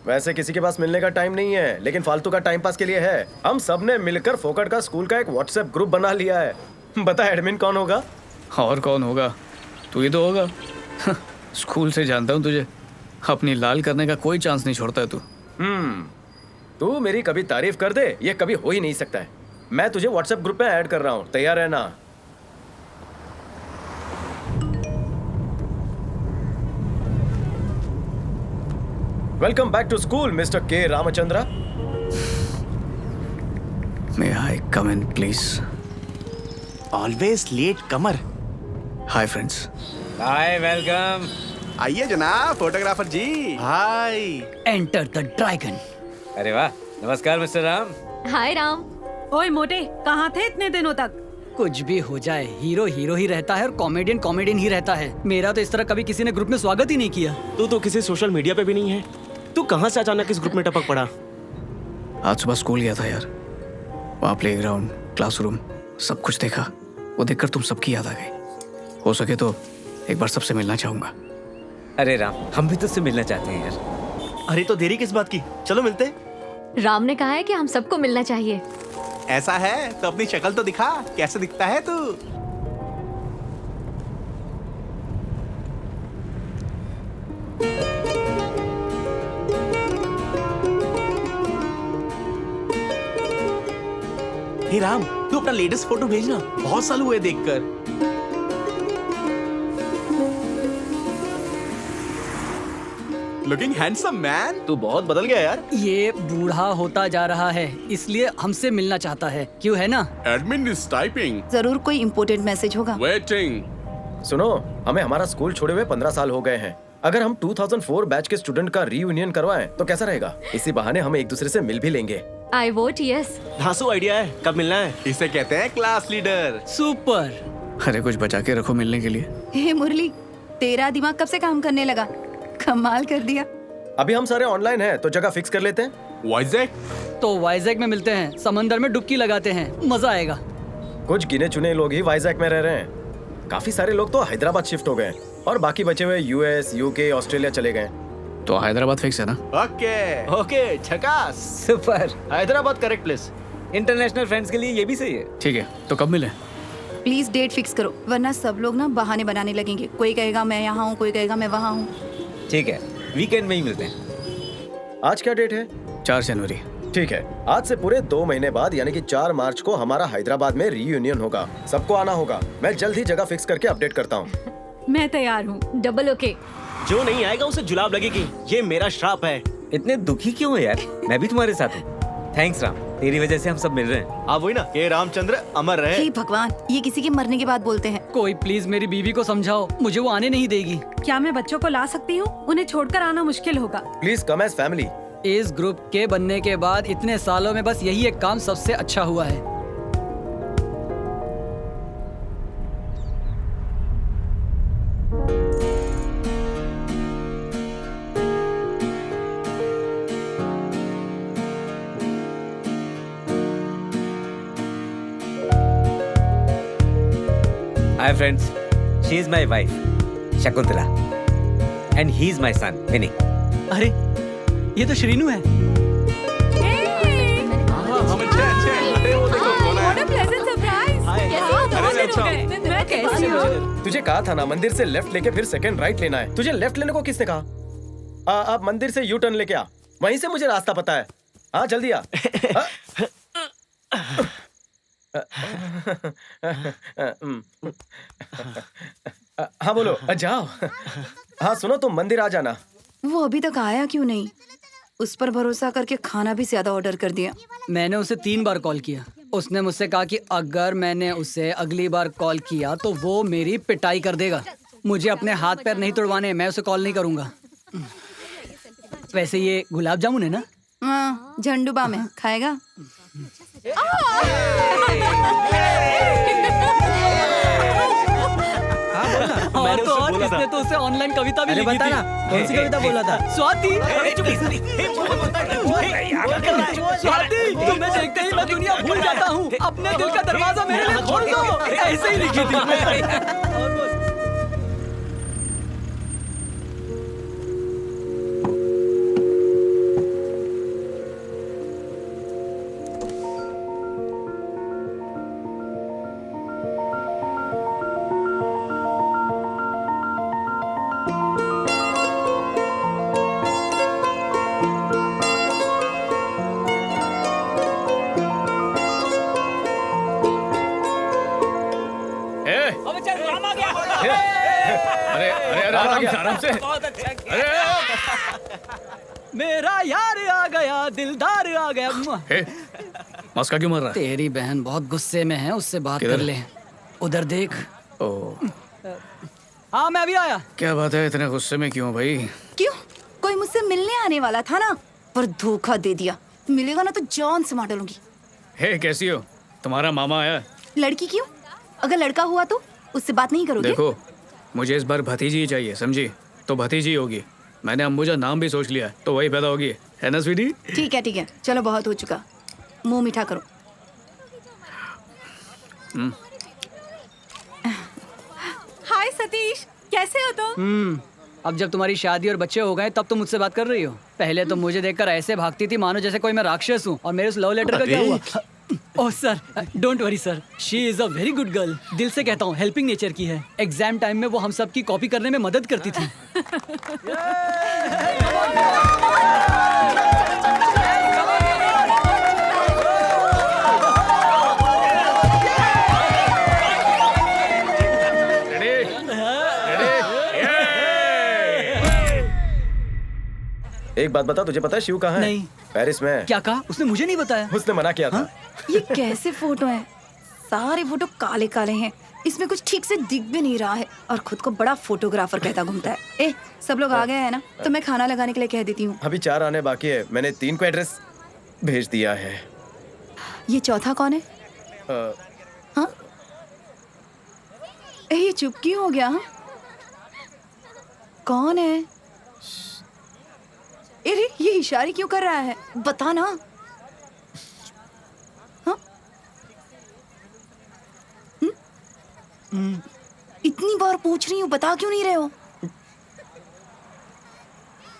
वैसे किसी के पास मिलने का टाइम नहीं है, लेकिन फालतू का टाइम पास के लिए है। हम सब ने मिलकर फोकट का स्कूल का एक व्हाट्सएप ग्रुप बना लिया है। बता एडमिन कौन होगा? और कौन होगा? तू ही तो होगा। स्कूल से जानता हूँ तुझे, अपनी लाल करने का कोई चांस नहीं छोड़ता है तू। तू मेरी कभी तारीफ कर दे, ये कभी हो ही नहीं सकता है। मैं तुझे व्हाट्सएप ग्रुप में ऐड कर रहा हूँ, तैयार है ना? Welcome back to school mister K Ramachandra. May I come in please? Always latecomer. Hi friends. Hi, welcome. आइए जनाब photographer ji. Hi. Enter the dragon. अरे वाह, नमस्कार मिस्टर राम। हाय राम। ओए मोटे, कहाँ थे इतने दिनों तक? कुछ भी हो जाए, हीरो हीरो ही रहता है और कॉमेडियन कॉमेडियन ही रहता है। मेरा तो इस तरह कभी किसी ने ग्रुप में स्वागत ही नहीं किया। तू तो किसी सोशल मीडिया पे भी नहीं है। तू कहाँ से अचानक इस ग्रुप में टपक पड़ा? आज सुबह स्कूल गया था यार, वहाँ प्लेग्राउंड, क्लासरूम सब कुछ देखा। वो देखकर तुम सबकी याद आ गई। हो सके तो एक बार सबसे मिलना चाहूंगा। अरे राम, हम भी तुझसे मिलना चाहते हैं यार। अरे तो देरी किस बात की, चलो मिलते। राम ने कहा है कि हम सबको मिलना चाहिए। ऐसा है तो अपनी शक्ल तो दिखा, कैसे दिखता है तू? हे राम, तू अपना लेटेस्ट फोटो भेजना, बहुत साल हुए देखकर। Looking handsome man. तू बहुत बदल गया यार। ये बूढ़ा होता जा रहा है, इसलिए हमसे मिलना चाहता है। क्यों है ना? Admin is typing. जरूर कोई इम्पोर्टेंट मैसेज होगा। वेटिंग। सुनो, हमें हमारा स्कूल छोड़े हुए 15 साल हो गए हैं। अगर हम 2004 बैच के स्टूडेंट का रीयूनियन करवाएं तो कैसा रहेगा? इसी बहाने हम एक दूसरे से मिल भी लेंगे। आई वोट यस। धांसू आइडिया है, कब मिलना है? इसे कहते हैं क्लास लीडर। सुपर। अरे कुछ बचा के रखो मिलने के लिए। हे मुरली, तेरा दिमाग कब से काम करने लगा? कमाल कर दिया। अभी हम सारे ऑनलाइन हैं तो जगह फिक्स कर लेते हैं। वाइजैक। तो वाइजैक में मिलते हैं, समंदर में डुबकी लगाते हैं, मजा आएगा। कुछ गिने चुने लोग ही वाइजैक में रह रहे हैं। काफी सारे लोग तो हैदराबाद शिफ्ट हो गए और बाकी बचे हुए यूएस, यूके, ऑस्ट्रेलिया चले गए। तो हैदराबाद फिक्स है ना? ओके ओके, झकास। Super. Hyderabad correct place. International friends के लिए ये भी सही है। ठीक है, तो कब मिले? प्लीज डेट फिक्स करो, वरना सब लोग ना बहाने बनाने लगेंगे। कोई कहेगा मैं यहाँ हूँ, कोई कहेगा मैं वहाँ हूँ। ठीक है, वीकेंड में ही मिलते हैं। आज क्या डेट है? 4 जनवरी। ठीक है, आज से पूरे 2 महीने बाद यानी कि 4 मार्च को हमारा हैदराबाद में रीयूनियन होगा। सबको आना होगा। मैं जल्द ही जगह फिक्स करके अपडेट करता हूँ। मैं तैयार हूँ। Double okay. जो नहीं आएगा उसे जुलाब लगेगी, ये मेरा श्राप है। इतने दुखी क्यों हो यार? मैं भी तुम्हारे साथ हूँ। थैंक्स राम, तेरी वजह से हम सब मिल रहे हैं। आप वही ना, ये रामचंद्र अमर रहे। हे भगवान, ये किसी के मरने के बाद बोलते हैं। कोई प्लीज मेरी बीवी को समझाओ, मुझे वो आने नहीं देगी। क्या मैं बच्चों को ला सकती हूँ? उन्हें छोड़कर आना मुश्किल होगा। Please come as family. इस ग्रुप के बनने के बाद इतने सालों में बस यही एक काम सबसे अच्छा हुआ है। Hi friends, she is my wife, Shakuntala, and he is my son, Vinny. अरे ये तो श्रीनू है। हम अच्छे। अरे वो देखो कौन आया। What a pleasant surprise! बहुत दिन हो गए। मैं कैसी हूँ? तुझे कहा था ना, मंदिर से लेफ्ट लेके फिर सेकंड राइट लेना है। तुझे लेफ्ट लेने को किसने कहा? अब मंदिर से यू टर्न लेके आ, वहीं से मुझे रास्ता पता है। हाँ जल्दी आ। हाँ बोलो, जाओ। हाँ सुनो, तुम मंदिर आ जाना। वो अभी तक आया क्यों नहीं? उस पर भरोसा करके खाना भी ज्यादा ऑर्डर कर दिया। मैंने उसे 3 बार कॉल किया। उसने मुझसे कहा कि अगर मैंने उसे अगली बार कॉल किया तो वो मेरी पिटाई कर देगा। मुझे अपने हाथ पैर नहीं तोड़वाने, मैं उसे कॉल नहीं करूंगा। वैसे ये गुलाब जामुन है ना? हाँ, झंडूबा में खाएगा। और तो और इसने तो उसे ऑनलाइन कविता भी लिखी थी। कौन सी कविता बोला था? स्वाति, स्वाति, तुम्हें देखते ही मैं दुनिया भूल जाता हूँ। अपने दिल का दरवाजा मेरे लिए खोल दो। ऐसे ही लिखी थी। से। बहुत अच्छा किया। मेरा यार आ गया, दिलदार आ गया। हे, मस्का क्यों मर रहा है? तेरी बहन बहुत गुस्से में है, उससे बात किधर? कर ले। उधर देख। ओह, हाँ मैं अभी आया। क्या बात है, इतने गुस्से में क्यों भाई? क्यों? कोई मुझसे मिलने आने वाला था ना, पर धोखा दे दिया। मिलेगा ना तो जान से मार डालूंगी। हे, कैसी हो? तुम्हारा मामा आया। लड़की क्यों? अगर लड़का हुआ तो उससे बात नहीं करोगे? देखो, मुझे इस बार भतीजी ही चाहिए, समझी? तो भतीजी होगी। मैंने अंबुजा नाम भी सोच लिया है, तो वही पैदा होगी, है ना स्वीटी? ठीक है, चलो बहुत हो चुका, मुंह मीठा करो। हाय सतीश, कैसे हो तुम? अब जब तुम्हारी शादी और बच्चे हो गए तब तुम मुझसे बात कर रही हो। पहले तो मुझे देखकर ऐसे भागती थी मानो जैसे कोई मैं राक्षस हूँ। और मेरे उस लव लेटर का क्या हुआ? Oh sir, don't worry sir, she is a very good girl. दिल से कहता हूँ, हेल्पिंग नेचर की है। एग्जाम टाइम में वो हम सब की कॉपी करने में मदद करती थी। एक बात बता, तुझे पता है शिव कहाँ है? नहीं। पेरिस में। क्या कहा? उसने मुझे नहीं बताया। उसने मना किया था। ये कैसे फोटो हैं? सारे फोटो काले काले हैं, इसमें कुछ ठीक से दिख भी नहीं रहा है। और खुद को बड़ा फोटोग्राफर कहता घूमता है। ए, सब लोग आ गए हैं ना, तो मैं खाना लगाने के लिए कह देती हूँ। अभी 4 आने बाकी है। मैंने 3 को एड्रेस भेज दिया है। ये चौथा कौन है? हाँ? ए, ये चुप क्यों हो गया? हाँ? कौन है? अरे ये इशारे क्यों कर रहा है? बता ना। हाँ? इतनी बार पूछ रही हूँ, बता क्यों नहीं रहे हो?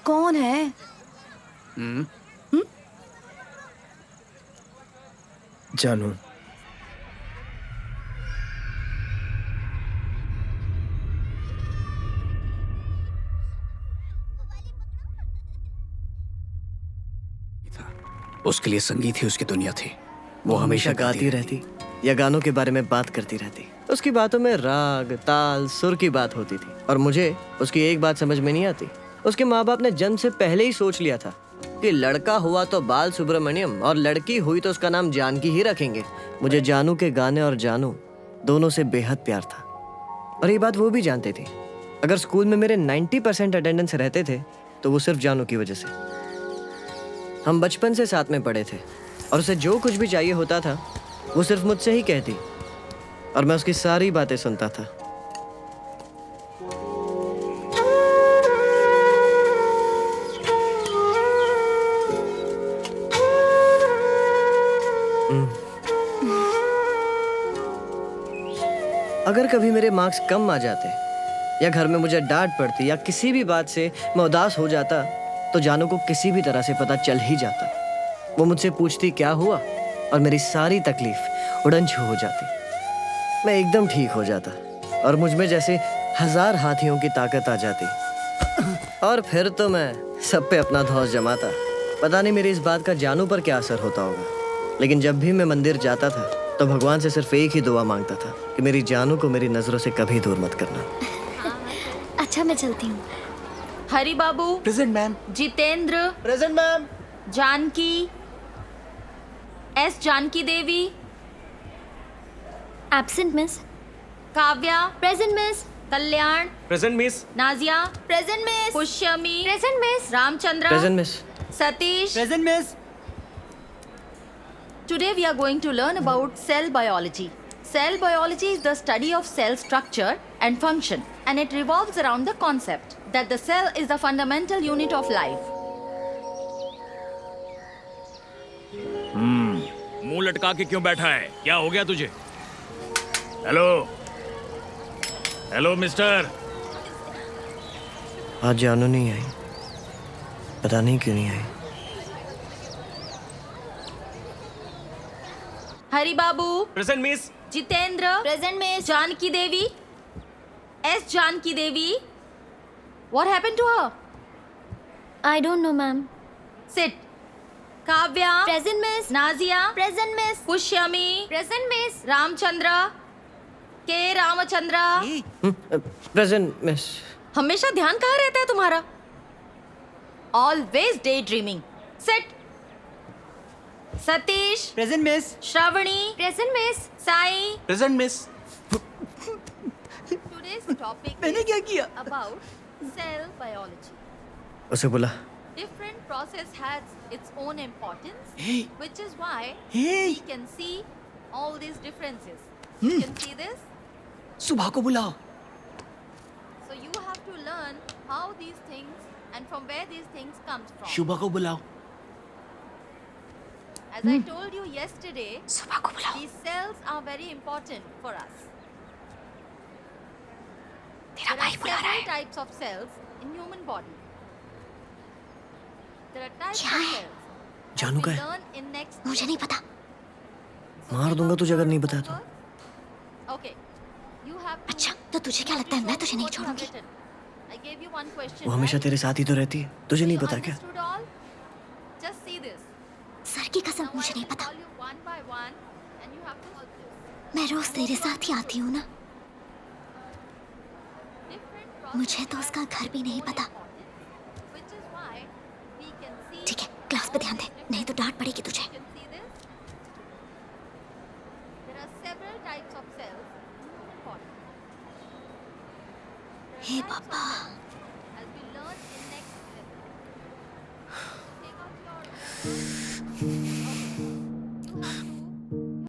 कौन है? जानू। उसके लिए संगीत ही उसकी दुनिया थी। वो हमेशा गाती रहती या गानों के बारे में बात करती रहती। उसकी बातों में राग, ताल, सुर की बात होती थी। और मुझे उसकी एक बात समझ में नहीं आती। उसके माँ बाप ने जन्म से पहले ही सोच लिया था कि लड़का हुआ तो बाल सुब्रमण्यम और लड़की हुई तो उसका नाम जानकी ही रखेंगे। मुझे जानू के गाने और जानू दोनों से बेहद प्यार था, और ये बात वो भी जानते थे। अगर स्कूल में मेरे 90% अटेंडेंस रहते थे तो वो सिर्फ जानू की वजह से। हम बचपन से साथ में पढ़े थे, और उसे जो कुछ भी चाहिए होता था वो सिर्फ मुझसे ही कहती, और मैं उसकी सारी बातें सुनता था। अगर कभी मेरे मार्क्स कम आ जाते या घर में मुझे डांट पड़ती या किसी भी बात से मैं उदास हो जाता तो जानू को किसी भी तरह से पता चल ही जाता। वो मुझसे पूछती क्या हुआ, और मेरी सारी तकलीफ उड़न छू हो जाती। मैं एकदम ठीक हो जाता और मुझ में जैसे 1000 हाथियों की ताकत आ जाती, और फिर तो मैं सब पे अपना धौंस जमाता। पता नहीं मेरी इस बात का जानू पर क्या असर होता होगा, लेकिन जब भी मैं मंदिर जाता था तो भगवान से सिर्फ एक ही दुआ मांगता था कि मेरी जानू को मेरी नजरों से कभी दूर मत करना। अच्छा मैं चलती हूँ। Hari Babu present ma'am. Jitendra present ma'am. Janaki, S Janaki Devi, absent miss. Kavya, present miss. Kalyan, present miss. Nazia, present miss. Pushyami, present miss. Ramachandra, present miss. Satish. Present miss. Today we are going to learn about cell biology. Cell biology is the study of cell structure and function, and it revolves around the concept that the cell is the fundamental unit of life. मुंह लटका के क्यों बैठा है? क्या हो गया तुझे? Hello hello mister. आज जानू नहीं आई, पता नहीं क्यों नहीं आई। Hari Babu, present miss. Jitendra, present miss. Janaki Devi, S Janaki Devi. What happened to her? I don't know, ma'am. Sit. Kavya, Present, miss. Nazia, Present, miss. Pushyami, Present, miss. Ramchandra, K. Ramachandra. Present miss. हमेशा ध्यान कहाँ रहता है तुम्हारा? Always daydreaming. Sit. Satish. Present miss. Shravani. Present miss. Sai. Present miss. Today's topic मैंने क्या किया? is about cell biology. उसे बुला. Different process has its own importance, which is why Hey. we can see all these differences. You can see this. सुबह को बुलाओ. So you have to learn how these things and from where these things comes from. शुभा को बुलाओ. As I told you yesterday, सुबह को बुलाओ. these cells are very important for us. तेरा There भाई are बुला रहा several है. types of cells in human body. There are types क्या of है? cells. that जानू we का है? learn in next मुझे नहीं पता. मार दूंगा तुझे अगर नहीं बताया तो. Okay. You have to अच्छा, तो तुझे क्या लगता है मैं तुझे नहीं what you have छोड़ूंगी? written. I gave you one question. वो हमेशा right? तेरे साथ ही तो रहती है. तुझे नहीं You पता क्या? understood all? Just see this. Sir की कसम Now I मुझे नहीं will पता. call you one by one and you have to solve this. मैं रोज तेरे साथ ही आती हूँ ना. Different मुझे तो उसका घर भी नहीं पता. processes, which is why we can see ठीक है, क्लास पे ध्यान दे, नहीं तो डांट पड़ेगी तुझे. You can see this. There are several types of cells in human body. There are hey types of पापा. cells as we learn in next lesson. So take out your